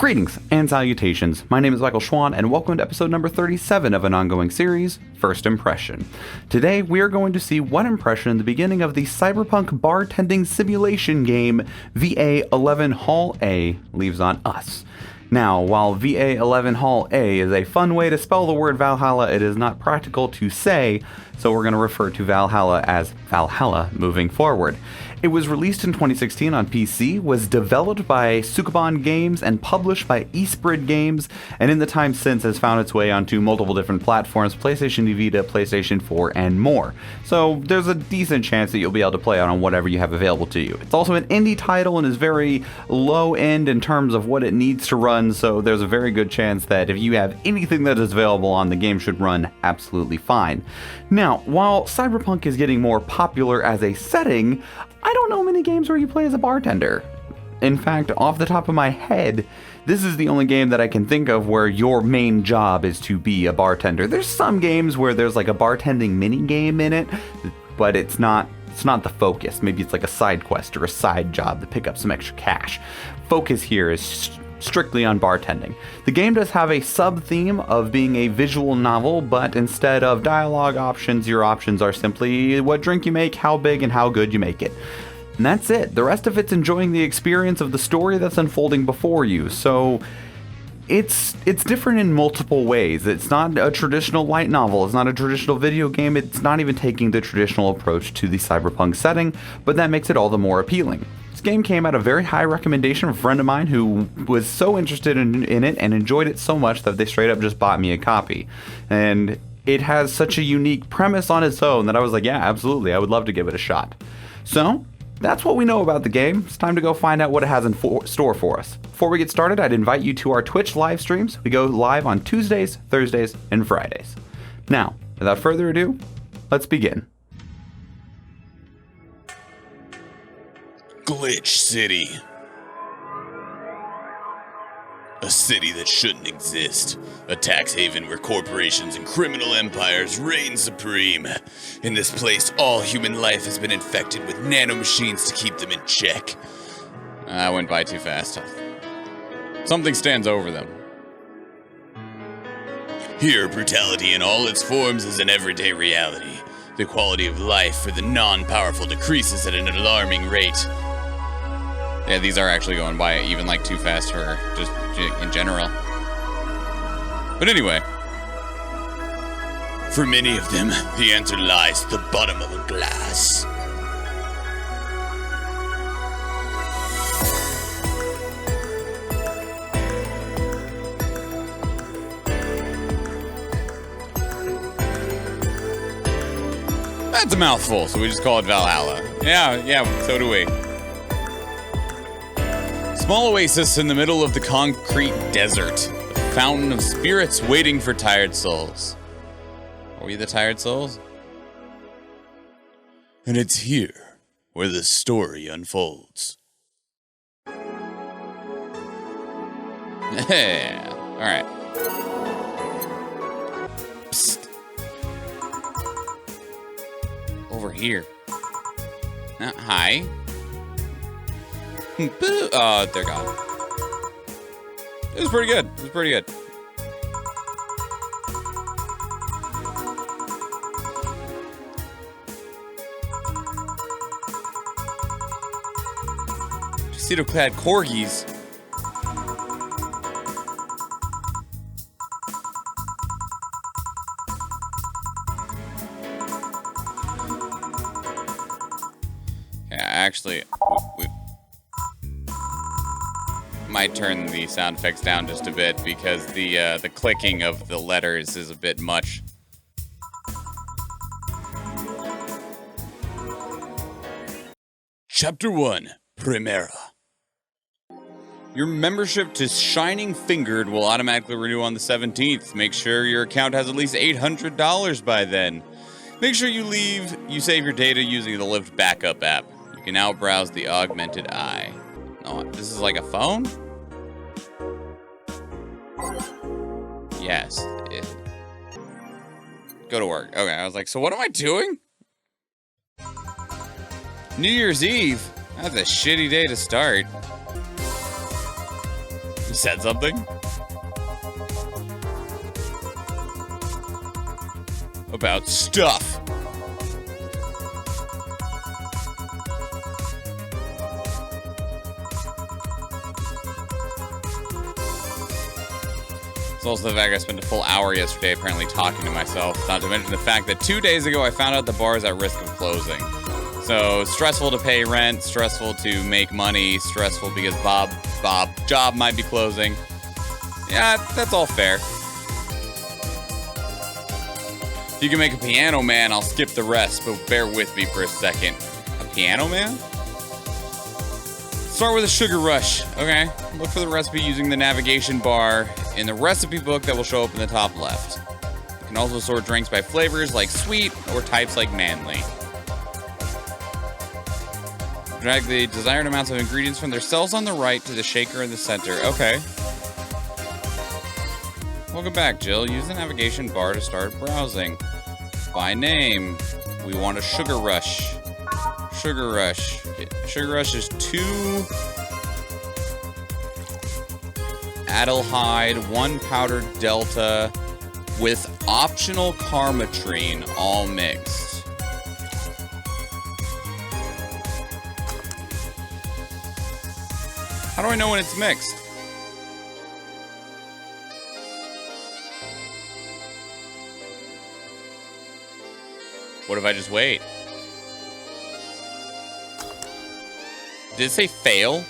Greetings and salutations, my name is Michael Schwahn and welcome to episode number 37 of an ongoing series, First Impression. Today we are going to see what impression the beginning of the cyberpunk bartending simulation game Va-11 Hall A leaves on us. Now, while Va-11 Hall A is a fun way to spell the word Valhalla, it is not practical to say, so we're going to refer to Valhalla as Vallhalla moving forward. It was released in 2016 on PC, was developed by Sukaban Games and published by Eastbridge Games, and in the time since has found its way onto multiple different platforms, PlayStation Vita, PlayStation 4, and more. So there's a decent chance that you'll be able to play it on whatever you have available to you. It's also an indie title and is very low end in terms of what it needs to run, so there's a very good chance that if you have anything that is available on, the game should run absolutely fine. Now, while Cyberpunk is getting more popular as a setting, I don't know many games where you play as a bartender. In fact, off the top of my head, this is the only game that I can think of where your main job is to be a bartender. There's some games where there's like a bartending mini game in it, but it's not the focus. Maybe it's like a side quest or a side job to pick up some extra cash. Focus here is strictly on bartending. The game does have a sub-theme of being a visual novel, but instead of dialogue options, your options are simply what drink you make, how big, and how good you make it. And that's it. The rest of it's enjoying the experience of the story that's unfolding before you. So it's different in multiple ways. It's not a traditional light novel. It's not a traditional video game. It's not even taking the traditional approach to the cyberpunk setting, but that makes it all the more appealing. This game came at a very high recommendation from a friend of mine who was so interested in it and enjoyed it so much that they straight up just bought me a copy. And it has such a unique premise on its own that I was like, yeah, absolutely, I would love to give it a shot. So that's what we know about the game. It's time to go find out what it has in store for us. Before we get started, I'd invite you to our Twitch live streams. We go live on Tuesdays, Thursdays, and Fridays. Now, without further ado, let's begin. Glitch City. A city that shouldn't exist. A tax haven where corporations and criminal empires reign supreme. In this place, all human life has been infected with nanomachines to keep them in check. I went by too fast. Something stands over them. Here, brutality in all its forms is an everyday reality. The quality of life for the non-powerful decreases at an alarming rate. Yeah, these are actually going by even like too fast for just in general. But anyway. For many of them, the answer lies at the bottom of a glass. That's a mouthful, so we just call it Valhalla. Yeah, so do we. Small oasis in the middle of the concrete desert. The fountain of spirits waiting for tired souls. Are we the tired souls? And it's here where the story unfolds. Yeah, alright. Psst. Over here. Hi. Oh, they're gone. It was pretty good. Tuxedo-clad corgis. Yeah, actually, we might turn the sound effects down just a bit because the clicking of the letters is a bit much. Chapter 1, Primera. Your membership to Shining Fingered will automatically renew on the 17th. Make sure your account has at least $800 by then. Make sure you save your data using the Lyft Backup app. You can now browse the Augmented Eye. Oh, this is like a phone? Yes. Go to work. Okay, I was like, so what am I doing? New Year's Eve? That's a shitty day to start. He said something? About stuff. It's also the fact I spent a full hour yesterday apparently talking to myself, not to mention the fact that 2 days ago I found out the bar is at risk of closing. So, stressful to pay rent, stressful to make money, stressful because Bob job might be closing. Yeah, that's all fair. If you can make a piano man, I'll skip the rest, but bear with me for a second. A piano man? Start with a sugar rush. Okay, look for the recipe using the navigation bar in the recipe book that will show up in the top left. You can also sort drinks by flavors like sweet or types like manly. Drag the desired amounts of ingredients from their cells on the right to the shaker in the center. Okay. Welcome back, Jill. Use the navigation bar to start browsing. By name, we want a sugar rush. Sugar rush. Sugar rush is 2 Adelhyde, 1 powdered delta with optional carmetrine, all mixed. How do I know when it's mixed? What if I just wait? Did it say fail?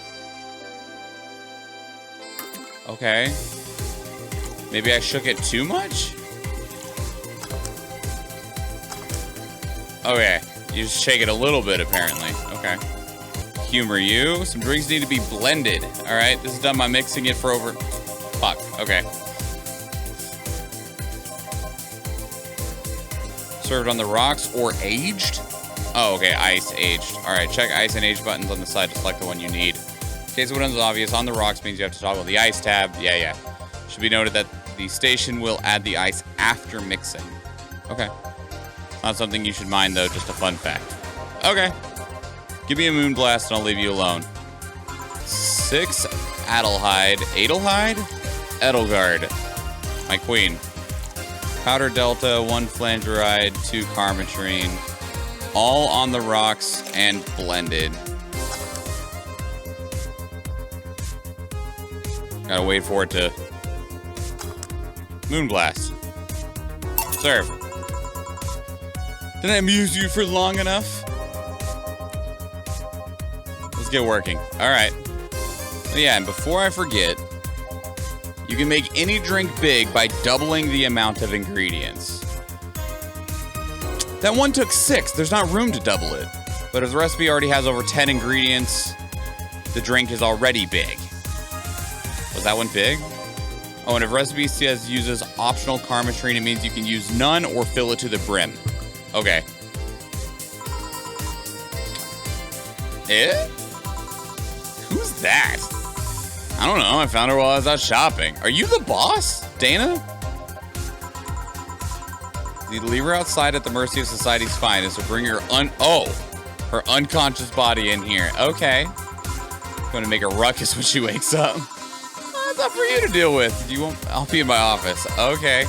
Okay. Maybe I shook it too much? Okay. You just shake it a little bit, apparently. Okay. Humor you. Some drinks need to be blended. Alright, this is done by mixing it for over... Fuck. Okay. Served on the rocks or aged? Oh, okay, ice aged. All right, check ice and age buttons on the side to select the one you need. In case one is obvious, on the rocks means you have to toggle the ice tab. Yeah. Should be noted that the station will add the ice after mixing. Okay. Not something you should mind, though, just a fun fact. Okay. Give me a moonblast and I'll leave you alone. 6 Adelhyde. Adelhyde? Edelgard. My queen. Powder Delta, 1 Flangeride, 2 Carmetrine. All on the rocks and blended. Gotta wait for it to... Moonblast. Serve. Didn't I amuse you for long enough? Let's get working. Alright. Yeah, and before I forget, you can make any drink big by doubling the amount of ingredients. That one took 6. There's not room to double it. But if the recipe already has over 10 ingredients, the drink is already big. Was that one big? Oh, and if recipe says uses optional carmetrine, it means you can use none or fill it to the brim. Okay. Who's that? I don't know. I found her while I was out shopping. Are you the boss, Dana? Leave her outside at the mercy of society's finest, or bring her her unconscious body in here. Okay. Going to make a ruckus when she wakes up. That's not for you to deal with. I'll be in my office. Okay.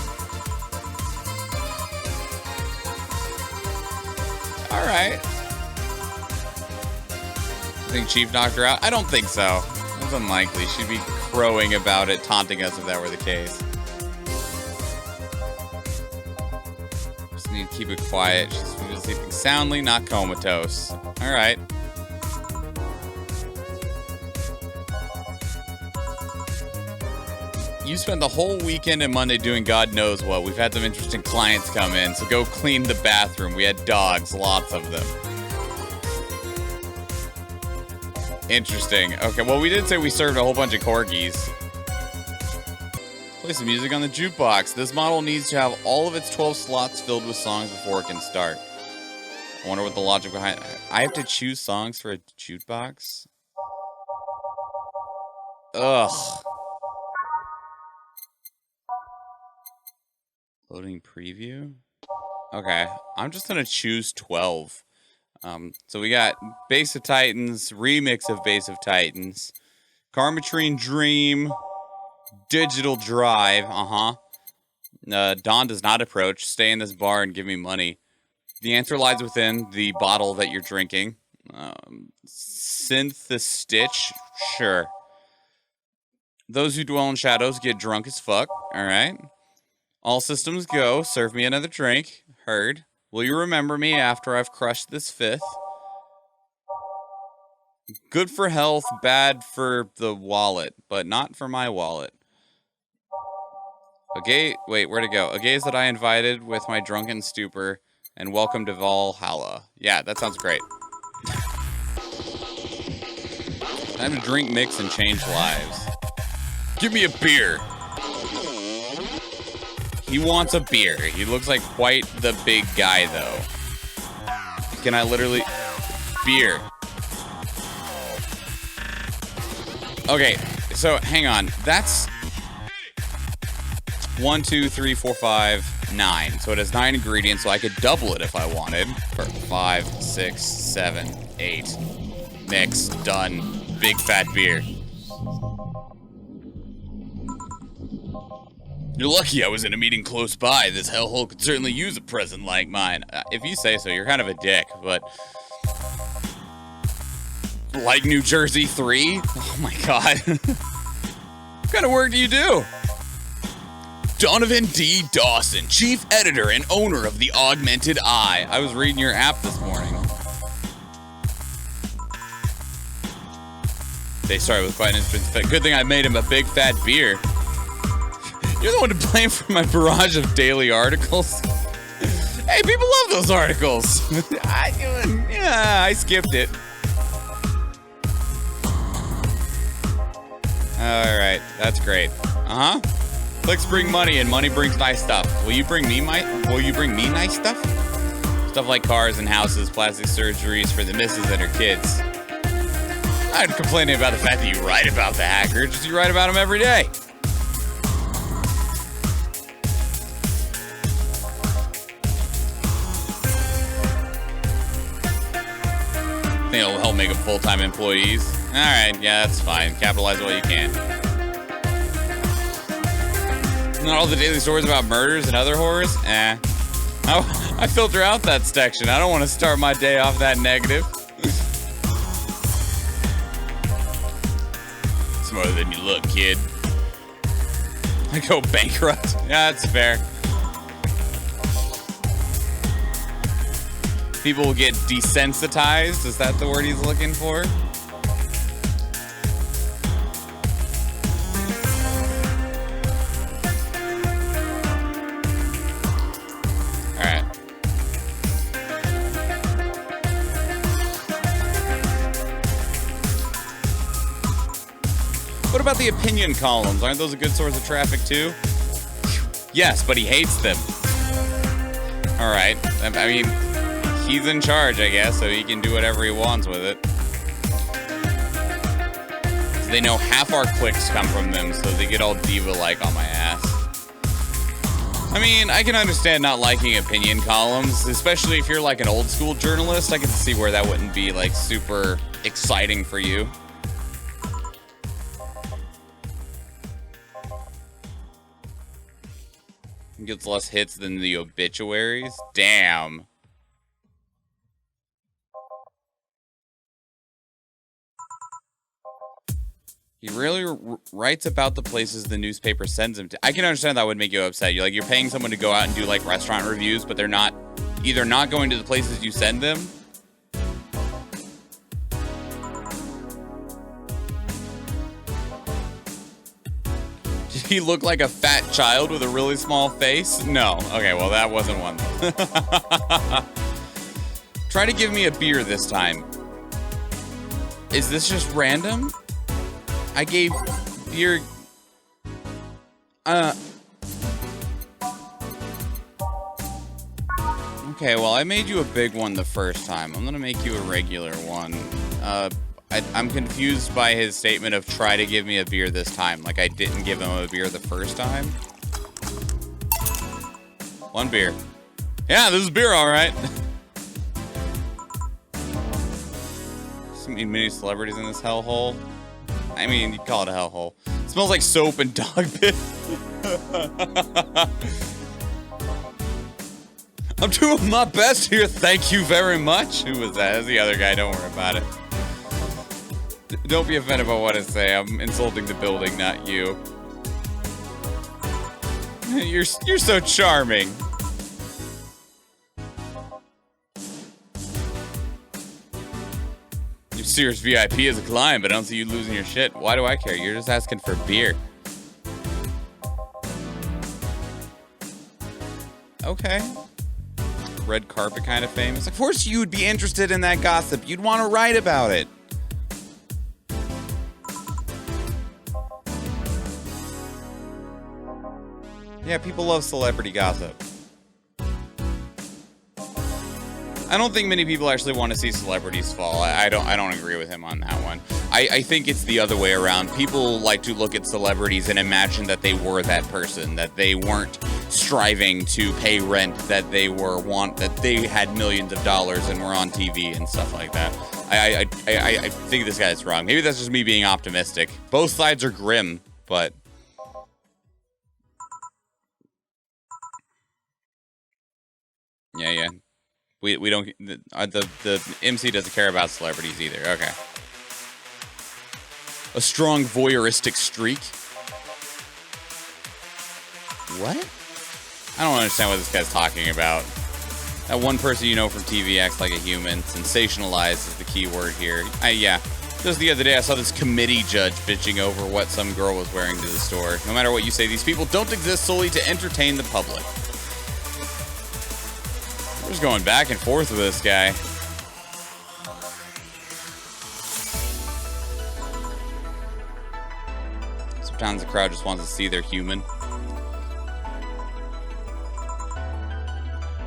All right. Think Chief knocked her out? I don't think so. That's unlikely. She'd be crowing about it, taunting us if that were the case. Just need to keep it quiet. She's sleeping soundly, not comatose. All right. You spent the whole weekend and Monday doing God knows what. We've had some interesting clients come in, so go clean the bathroom. We had dogs, lots of them. Interesting. Okay, well, we did say we served a whole bunch of corgis. Play some music on the jukebox. This model needs to have all of its 12 slots filled with songs before it can start. I wonder what the logic behind... I have to choose songs for a jukebox? Ugh. Loading preview? Okay, I'm just gonna choose 12. So we got Base of Titans, remix of Base of Titans, Carmetrine Dream, Digital drive. Dawn does not approach. Stay in this bar and give me money. The answer lies within the bottle that you're drinking. Synth the stitch. Sure. Those who dwell in shadows get drunk as fuck. Alright. All systems go. Serve me another drink. Heard. Will you remember me after I've crushed this fifth? Good for health, bad for the wallet, but not for my wallet. Okay, wait, where'd it go? A gaze that I invited with my drunken stupor, and welcome to Valhalla. Yeah, that sounds great. Time to drink, mix, and change lives. Give me a beer. He wants a beer. He looks like quite the big guy, though. Can I literally... Beer. Okay, so hang on. That's 1, 2, 3, 4, 5, 9. So it has 9 ingredients, so I could double it if I wanted. 5, 6, 7, 8. Mix, done. Big fat beer. You're lucky I was in a meeting close by. This hellhole could certainly use a present like mine. If you say so, you're kind of a dick, but... Like New Jersey 3? Oh my god. What kind of work do you do? Donovan D. Dawson, chief editor and owner of the Augmented Eye. I was reading your app this morning. They started with quite an interesting... Good thing I made him a big fat beer. You're the one to blame for my barrage of daily articles. Hey, people love those articles. I skipped it. Alright, that's great. Clicks bring money and money brings nice stuff. Will you bring me nice stuff? Stuff like cars and houses, plastic surgeries for the missus and her kids. I'm complaining about the fact that you write about the hacker, just you write about them every day. I think it'll help make them full-time employees. Alright, yeah, that's fine. Capitalize what you can. Not all the daily stories about murders and other horrors? I filter out that section. I don't want to start my day off that negative. Smarter than you look, kid. I go bankrupt. Yeah, that's fair. People will get desensitized. Is that the word he's looking for? Alright. What about the opinion columns? Aren't those a good source of traffic too? Yes, but he hates them. Alright. I mean... He's in charge, I guess, so he can do whatever he wants with it. So they know half our clicks come from them, so they get all diva-like on my ass. I mean, I can understand not liking opinion columns, especially if you're like an old-school journalist. I can see where that wouldn't be, like, super exciting for you. It gets less hits than the obituaries? Damn. He really writes about the places the newspaper sends him to. I can understand that would make you upset. You're paying someone to go out and do like restaurant reviews, but they're either not going to the places you send them. Did he look like a fat child with a really small face? No. Okay, well that wasn't one. Try to give me a beer this time. Is this just random? I gave beer... Okay, well, I made you a big one the first time. I'm gonna make you a regular one. I'm confused by his statement of try to give me a beer this time. Like I didn't give him a beer the first time. One beer. Yeah, this is beer, alright. So many celebrities in this hellhole. I mean, you call it a hellhole. Smells like soap and dog piss. I'm doing my best here, thank you very much. Who was that? That's the other guy, don't worry about it. Don't be offended by what I say. I'm insulting the building, not you. You're so charming. Your serious VIP is a client, but I don't see you losing your shit. Why do I care? You're just asking for beer. Okay. Red carpet kind of famous. Of course you would be interested in that gossip. You'd want to write about it. Yeah, people love celebrity gossip. I don't think many people actually want to see celebrities fall. I don't agree with him on that one. I think it's the other way around. People like to look at celebrities and imagine that they were that person, that they weren't striving to pay rent, that they had millions of dollars and were on TV and stuff like that. I think this guy's wrong. Maybe that's just me being optimistic. Both sides are grim, but yeah. We don't, the MC doesn't care about celebrities either. Okay. A strong voyeuristic streak. What? I don't understand what this guy's talking about. That one person you know from TV acts like a human. Sensationalized is the key word here. Yeah. Just the other day I saw this committee judge bitching over what some girl was wearing to the store. No matter what you say, these people don't exist solely to entertain the public. We're just going back and forth with this guy. Sometimes the crowd just wants to see they're human.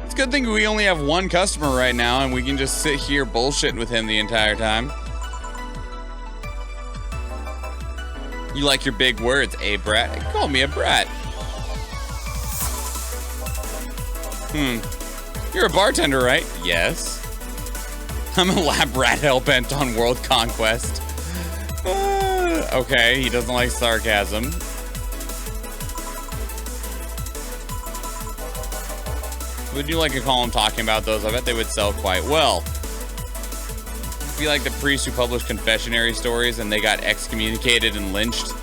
It's a good thing we only have one customer right now and we can just sit here bullshitting with him the entire time. You like your big words, eh, brat? Call me a brat. You're a bartender, right? Yes. I'm a lab rat hell-bent on world conquest. Okay, he doesn't like sarcasm. Would you like to call him talking about those? I bet they would sell quite well. Be like the priests who published confessionary stories and they got excommunicated and lynched.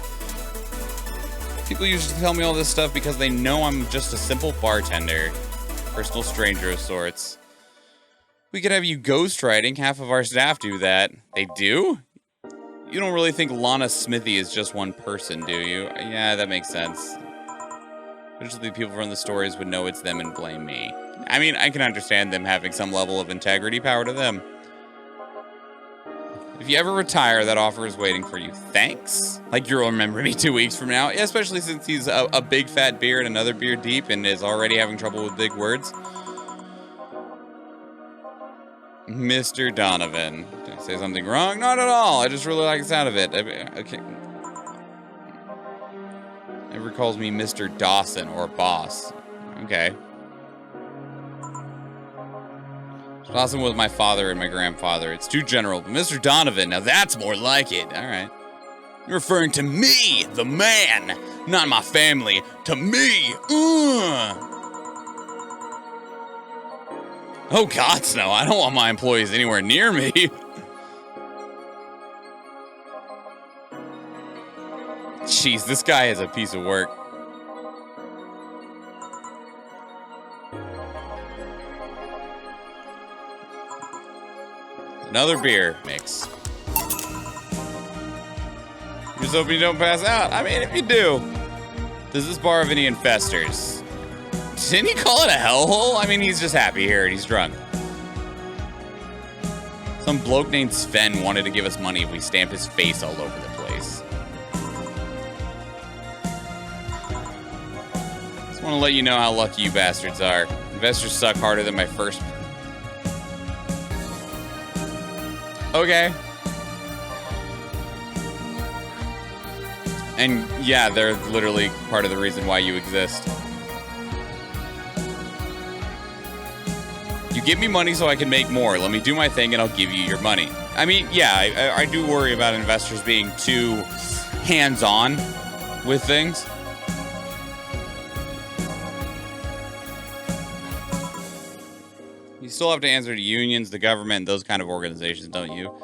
People usually tell me all this stuff because they know I'm just a simple bartender. Personal stranger of sorts. We could have you ghostwriting. Half of our staff do that. They do? You don't really think Lana Smithy is just one person, do you? Yeah, that makes sense. Usually people from the stories would know it's them and blame me. I mean, I can understand them having some level of integrity. Power to them. If you ever retire, that offer is waiting for you. Thanks. Like you'll remember me 2 weeks from now, especially since he's a big fat beard, another beer deep, and is already having trouble with big words. Mr. Donovan. Did I say something wrong? Not at all. I just really like the sound of it. Okay. Never calls me Mr. Dawson or boss. Okay. Dawson was my father and my grandfather. It's too general, but Mr. Donovan, now that's more like it. All right. You're referring to me, the man, not my family. To me. Oh, God, no. I don't want my employees anywhere near me. Jeez, this guy is a piece of work. Another beer mix. Just hoping you don't pass out. I mean, if you do. Does this bar have any infestors? Didn't he call it a hellhole? I mean, he's just happy here and he's drunk. Some bloke named Sven wanted to give us money if we stamped his face all over the place. Just want to let you know how lucky you bastards are. Investors suck harder than my first... Okay. And yeah, they're literally part of the reason why you exist. You give me money so I can make more. Let me do my thing and I'll give you your money. I mean, yeah, I do worry about investors being too hands-on with things. You still have to answer to unions, the government, those kind of organizations, don't you?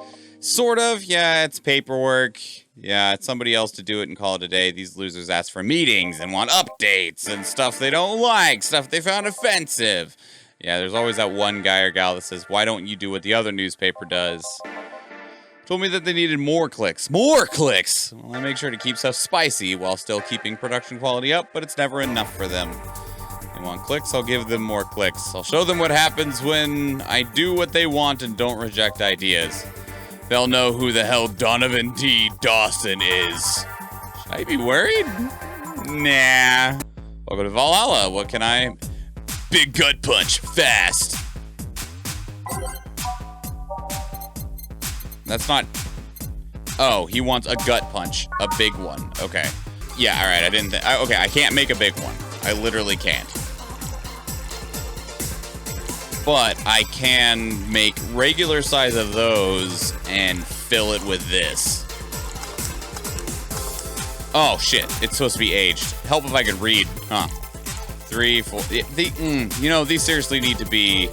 Sort of, yeah, it's paperwork. Yeah, it's somebody else to do it and call it a day. These losers ask for meetings and want updates and stuff they don't like, stuff they found offensive. Yeah, there's always that one guy or gal that says, why don't you do what the other newspaper does? Told me that they needed more clicks. More clicks! Well, I make sure to keep stuff spicy while still keeping production quality up, but it's never enough for them. They want clicks, I'll give them more clicks. I'll show them what happens when I do what they want and don't reject ideas. They'll know who the hell Donovan D. Dawson is. Should I be worried? Nah. Welcome to Valhalla. What can I... Big gut punch. Fast. That's not... Oh, he wants a gut punch. A big one. Okay. Yeah, alright. I didn't... Okay, I can't make a big one. I literally can't. But I can make regular size of those and fill it with this. Oh, shit. It's supposed to be aged. Help if I could read. Huh. 3, 4... you know, these seriously need to be...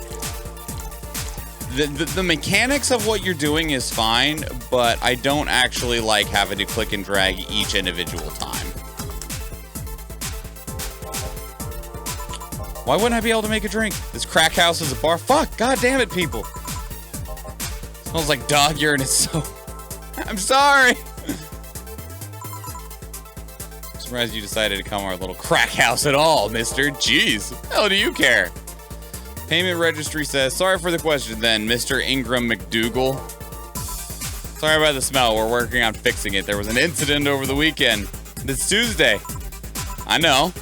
The mechanics of what you're doing is fine, but I don't actually like having to click and drag each individual time. Why wouldn't I be able to make a drink? This crack house is a bar. Fuck, god damn it, people. Smells like dog urine. It's so... I'm sorry. I'm surprised you decided to come to our little crack house at all, mister. Jeez, what the hell do you care? Payment registry says, sorry for the question then, Mr. Ingram McDougal. Sorry about the smell. We're working on fixing it. There was an incident over the weekend. It's Tuesday. I know.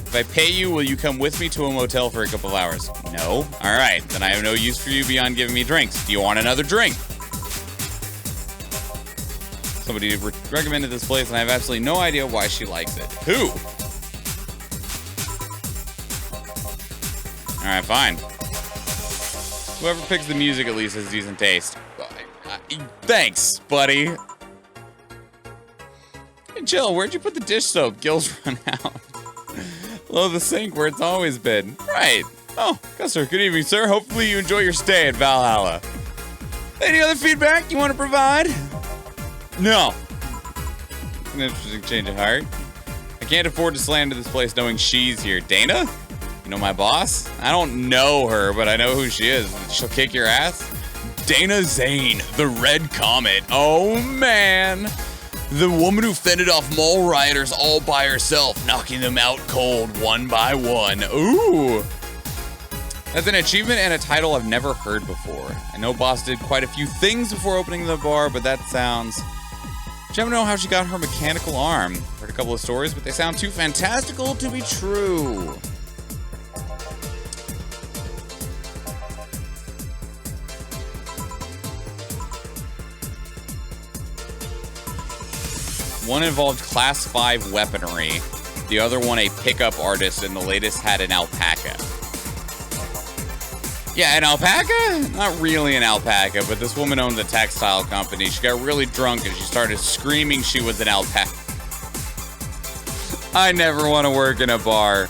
If I pay you, will you come with me to a motel for a couple of hours? No? Alright, then I have no use for you beyond giving me drinks. Do you want another drink? Somebody recommended this place and I have absolutely no idea why she likes it. Who? Alright, fine. Whoever picks the music at least has decent taste. Thanks, buddy. Hey, Jill, where'd you put the dish soap? Gil's run out. Below the sink where it's always been. Right. Oh, sir. Good evening, sir. Hopefully you enjoy your stay at Valhalla. Any other feedback you want to provide? No. An interesting change of heart. I can't afford to slander this place knowing she's here. Dana? You know my boss? I don't know her, but I know who she is. She'll kick your ass? Dana Zane, the Red Comet. Oh, man. The woman who fended off mole rioters all by herself, knocking them out cold one by one. Ooh. That's an achievement and a title I've never heard before. I know Boss did quite a few things before opening the bar, but that sounds... Do you ever know how she got her mechanical arm? Heard a couple of stories, but they sound too fantastical to be true. One involved class 5 weaponry, the other one a pickup artist, and the latest had an alpaca. Yeah, an alpaca? Not really an alpaca, but this woman owns a textile company. She got really drunk and she started screaming she was an alpaca. I never want to work in a bar,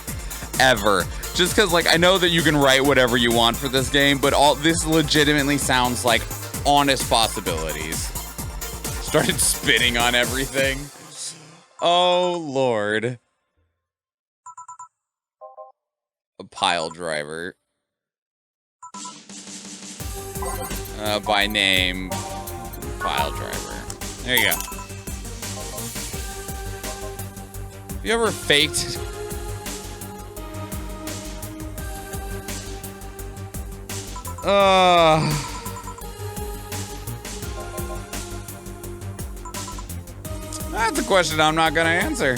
ever. Just because, like, I know that you can write whatever you want for this game, but all this legitimately sounds like honest possibilities. Started spitting on everything. Oh, Lord. A pile driver. By name, pile driver. There you go. Have you ever faked? That's a question I'm not gonna answer.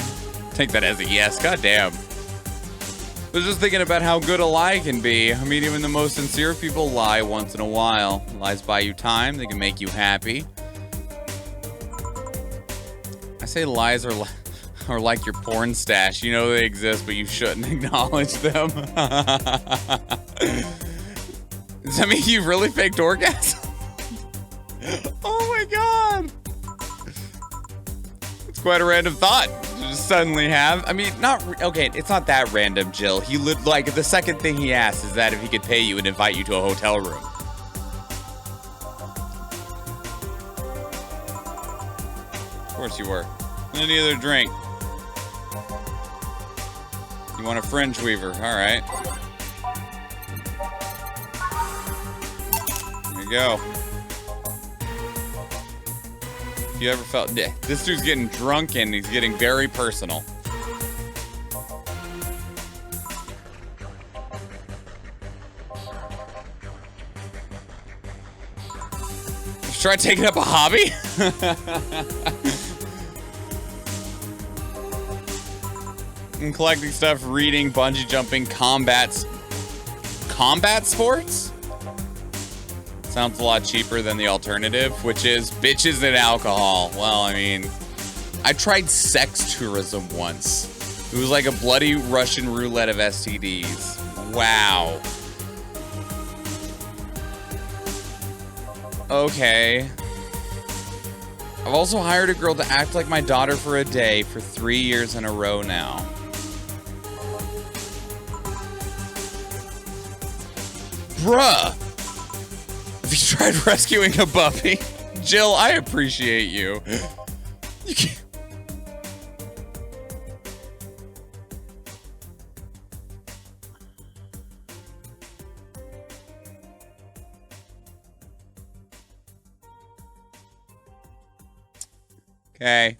Take that as a yes. God damn. I was just thinking about how good a lie can be. I mean, even the most sincere people lie once in a while. Lies buy you time. They can make you happy. I say lies are like your porn stash. You know they exist, but you shouldn't acknowledge them. Does that mean you really faked orgasm? Oh my god. quite a random thought to just suddenly have. I mean, okay, it's not that random, Jill. He like the second thing he asked is that if he could pay you and invite you to a hotel room. Of course you were. Any other drink? You want a fringe weaver? All right. There you go. If you ever felt... This dude's getting drunk and he's getting very personal. You try taking up a hobby? And collecting stuff, reading, bungee jumping, combat sports? Sounds a lot cheaper than the alternative, which is bitches and alcohol. Well, I mean, I tried sex tourism once. It was like a bloody Russian roulette of STDs. Wow. Okay. I've also hired a girl to act like my daughter for a day for 3 years in a row now. Bruh! Have you tried rescuing a puppy? Jill, I appreciate you. You can't... Okay.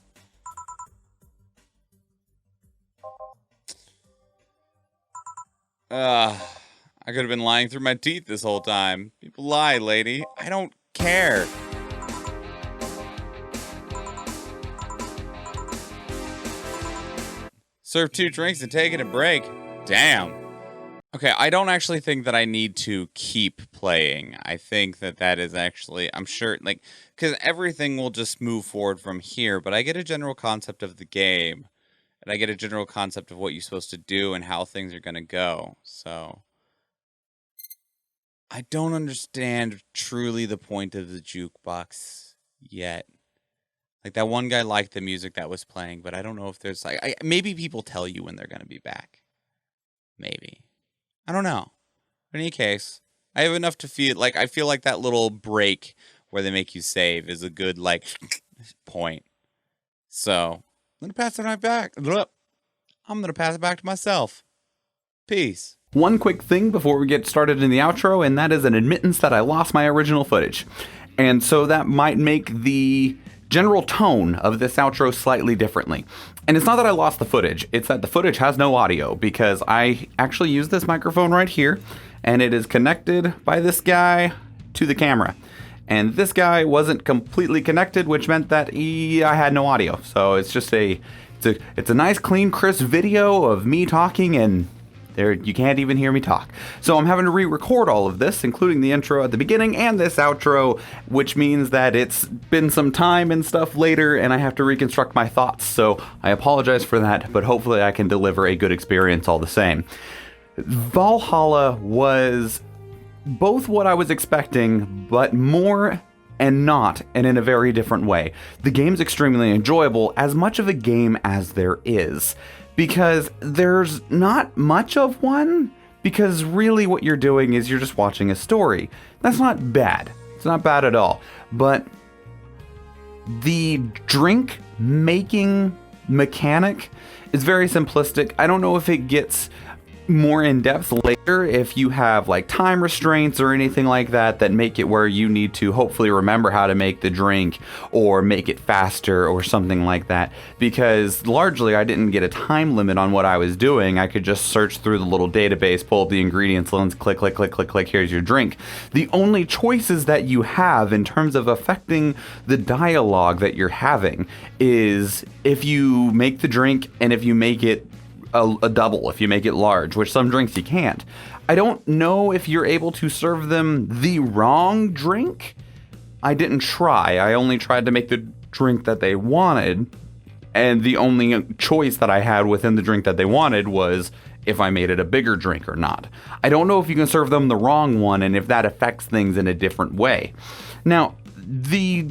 I could have been lying through my teeth this whole time. People lie, lady. I don't care. Serve 2 drinks and taking a break. Damn. Okay, I don't actually think that I need to keep playing. I think that that is actually, I'm sure, like, because everything will just move forward from here, but I get a general concept of the game, and I get a general concept of what you're supposed to do and how things are going to go, so... I don't understand truly the point of the jukebox yet. Like, that one guy liked the music that was playing, but I don't know if there's, like, maybe people tell you when they're going to be back. Maybe. I don't know. In any case, I have enough to feel, like, I feel like that little break where they make you save is a good, like, point. So, I'm going to pass it right back. I'm going to pass it back to myself. Peace. One quick thing before we get started in the outro, and that is an admittance that I lost my original footage. And so that might make the general tone of this outro slightly differently. And it's not that I lost the footage, it's that the footage has no audio, because I actually use this microphone right here, and it is connected by this guy to the camera. And this guy wasn't completely connected, which meant that I had no audio. So it's just it's a nice, clean, crisp video of me talking, and there, you can't even hear me talk. So I'm having to re-record all of this, including the intro at the beginning and this outro, which means that it's been some time and stuff later, and I have to reconstruct my thoughts. So I apologize for that, but hopefully I can deliver a good experience all the same. Valhalla was both what I was expecting, but more and not, and in a very different way. The game's extremely enjoyable, as much of a game as there is. Because there's not much of one, because really what you're doing is you're just watching a story. That's not bad. It's not bad at all. But the drink making mechanic is very simplistic. I don't know if it gets more in depth later if you have like time restraints or anything like that that make it where you need to hopefully remember how to make the drink or make it faster or something like that, because largely I didn't get a time limit on what I was doing. I could just search through the little database, pull up the ingredients list, click, click, click, click, click, here's your drink. The only choices that you have in terms of affecting the dialogue that you're having is if you make the drink and if you make it a double, if you make it large, which some drinks you can't. I don't know if you're able to serve them the wrong drink. I didn't try. I only tried to make the drink that they wanted, and the only choice that I had within the drink that they wanted was if I made it a bigger drink or not. I don't know if you can serve them the wrong one and if that affects things in a different way. Now, the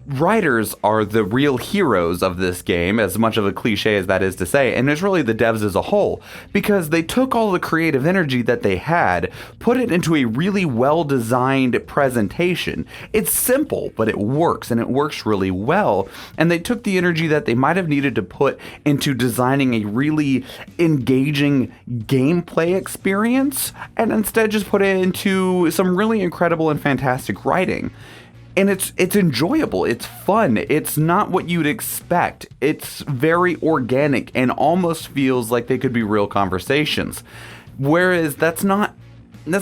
writers are the real heroes of this game, as much of a cliche as that is to say, and it's really the devs as a whole, because they took all the creative energy that they had, put it into a really well-designed presentation. It's simple, but it works, and it works really well, and they took the energy that they might have needed to put into designing a really engaging gameplay experience, and instead just put it into some really incredible and fantastic writing. And it's enjoyable, it's fun, it's not what you'd expect. It's very organic and almost feels like they could be real conversations. Whereas that's not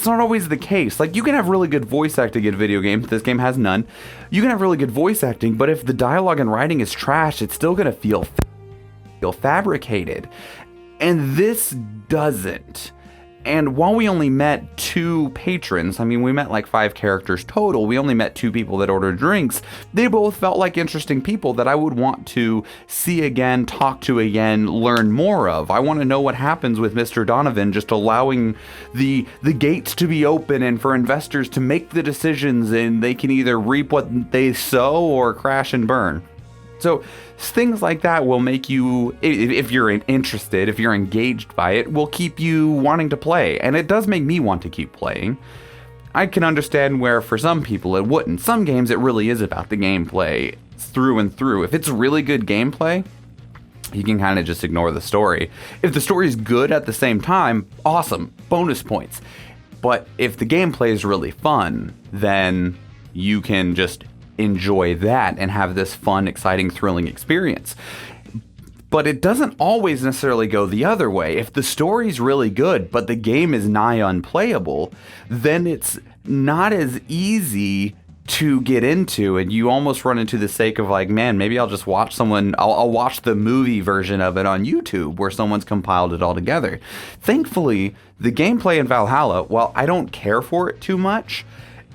always the case. Like, you can have really good voice acting in video games. This game has none. You can have really good voice acting, but if the dialogue and writing is trash, it's still gonna feel fabricated. And this doesn't. And while we only met 2 patrons, I mean, we met like 5 characters total, we only met 2 people that ordered drinks, they both felt like interesting people that I would want to see again, talk to again, learn more of. I want to know what happens with Mr. Donovan just allowing the gates to be open and for investors to make the decisions, and they can either reap what they sow or crash and burn. So things like that will make you, if you're interested, if you're engaged by it, will keep you wanting to play. And it does make me want to keep playing. I can understand where for some people it wouldn't. Some games it really is about the gameplay through and through. If it's really good gameplay, you can kind of just ignore the story. If the story's good at the same time, awesome, bonus points. But if the gameplay is really fun, then you can just enjoy that and have this fun, exciting, thrilling experience. But it doesn't always necessarily go the other way. If the story's really good, but the game is nigh unplayable, then it's not as easy to get into, and you almost run into the sake of like, man, maybe I'll just watch I'll watch the movie version of it on YouTube where someone's compiled it all together. Thankfully, the gameplay in Valhalla, while I don't care for it too much,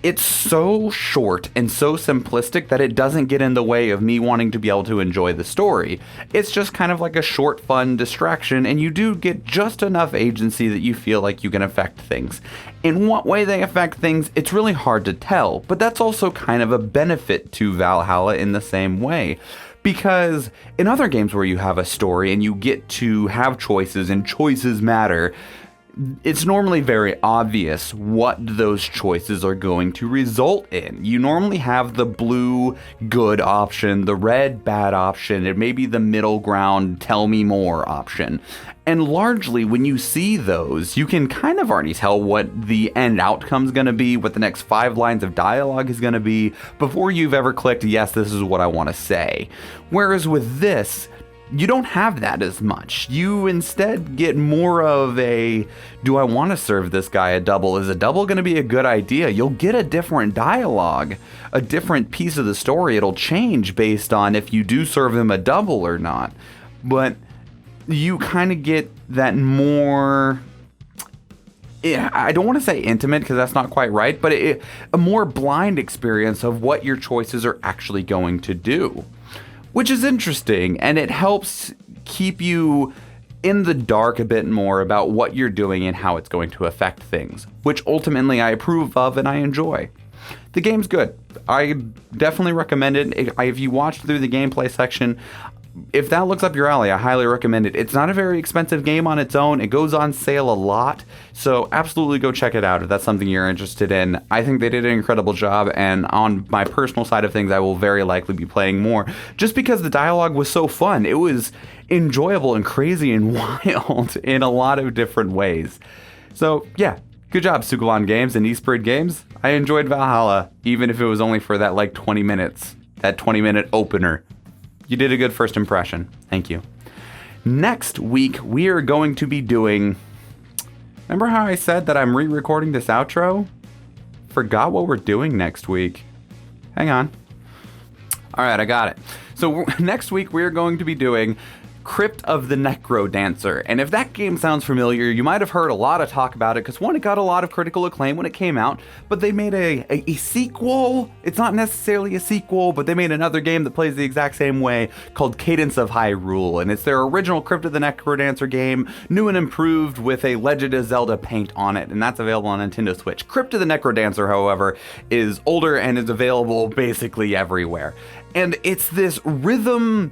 it's so short and so simplistic that it doesn't get in the way of me wanting to be able to enjoy the story. It's just kind of like a short, fun distraction, and you do get just enough agency that you feel like you can affect things. In what way they affect things, it's really hard to tell, but that's also kind of a benefit to Valhalla in the same way. Because in other games where you have a story and you get to have choices and choices matter, it's normally very obvious what those choices are going to result in. You normally have the blue good option, the red bad option, and maybe the middle ground tell me more option. And largely when you see those, you can kind of already tell what the end outcome's going to be, what the next 5 lines of dialogue is going to be, before you've ever clicked, yes, this is what I want to say. Whereas with this, you don't have that as much. You instead get more of a, do I want to serve this guy a double? Is a double going to be a good idea? You'll get a different dialogue, a different piece of the story. It'll change based on if you do serve him a double or not. But you kind of get that more, I don't want to say intimate because that's not quite right, but a more blind experience of what your choices are actually going to do. Which is interesting, and it helps keep you in the dark a bit more about what you're doing and how it's going to affect things, which ultimately I approve of and I enjoy. The game's good. I definitely recommend it. If you watch through the gameplay section, if that looks up your alley, I highly recommend it. It's not a very expensive game on its own. It goes on sale a lot, so absolutely go check it out if that's something you're interested in. I think they did an incredible job, and on my personal side of things, I will very likely be playing more, just because the dialogue was so fun. It was enjoyable and crazy and wild in a lot of different ways. So yeah, good job, Sugalan Games and Eastbird Games. I enjoyed Valhalla, even if it was only for that like 20 minutes, that 20-minute opener. You did a good first impression. Thank you. Next week, we are going to be doing... Remember how I said that I'm re-recording this outro? Forgot what we're doing next week. Hang on. All right, I got it. So next week, we're going to be doing Crypt of the Necrodancer. And if that game sounds familiar, you might have heard a lot of talk about it, because one, it got a lot of critical acclaim when it came out, but they made a sequel. It's not necessarily a sequel, but they made another game that plays the exact same way called Cadence of Hyrule, and it's their original Crypt of the Necrodancer game, new and improved with a Legend of Zelda paint on it, and that's available on Nintendo Switch. Crypt of the Necrodancer, however, is older and is available basically everywhere. And it's this rhythm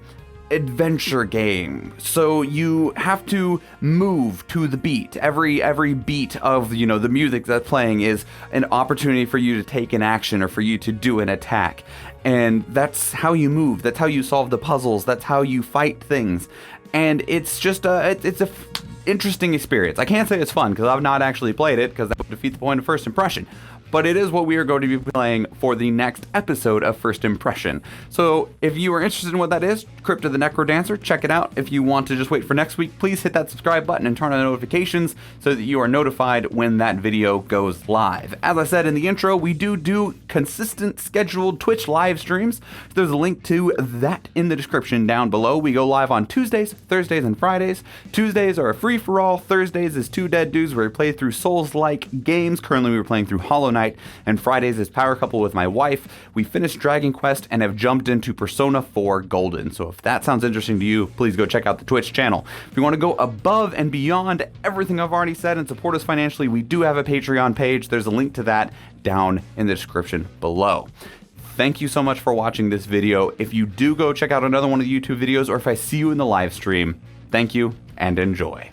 adventure game, so you have to move to the beat. Every beat of the music that's playing is an opportunity for you to take an action or for you to do an attack, and that's how you move, that's how you solve the puzzles, that's how you fight things. And it's just it's a interesting experience. I can't say it's fun because I've not actually played it, because that would defeat the point of first impression, but it is what we are going to be playing for the next episode of First Impression. So if you are interested in what that is, Crypt of the Necrodancer, check it out. If you want to just wait for next week, please hit that subscribe button and turn on notifications so that you are notified when that video goes live. As I said in the intro, we do consistent scheduled Twitch live streams. There's a link to that in the description down below. We go live on Tuesdays, Thursdays, and Fridays. Tuesdays are a free-for-all. Thursdays is Two Dead Dudes, where we play through Souls-like games. Currently, we're playing through Hollow Knight. And Fridays is Power Couple with my wife. We finished Dragon Quest and have jumped into Persona 4 Golden. So if that sounds interesting to you, please go check out the Twitch channel. If you want to go above and beyond everything I've already said and support us financially, we do have a Patreon page. There's a link to that down in the description below. Thank you so much for watching this video. If you do go check out another one of the YouTube videos, or if I see you in the live stream, thank you and enjoy.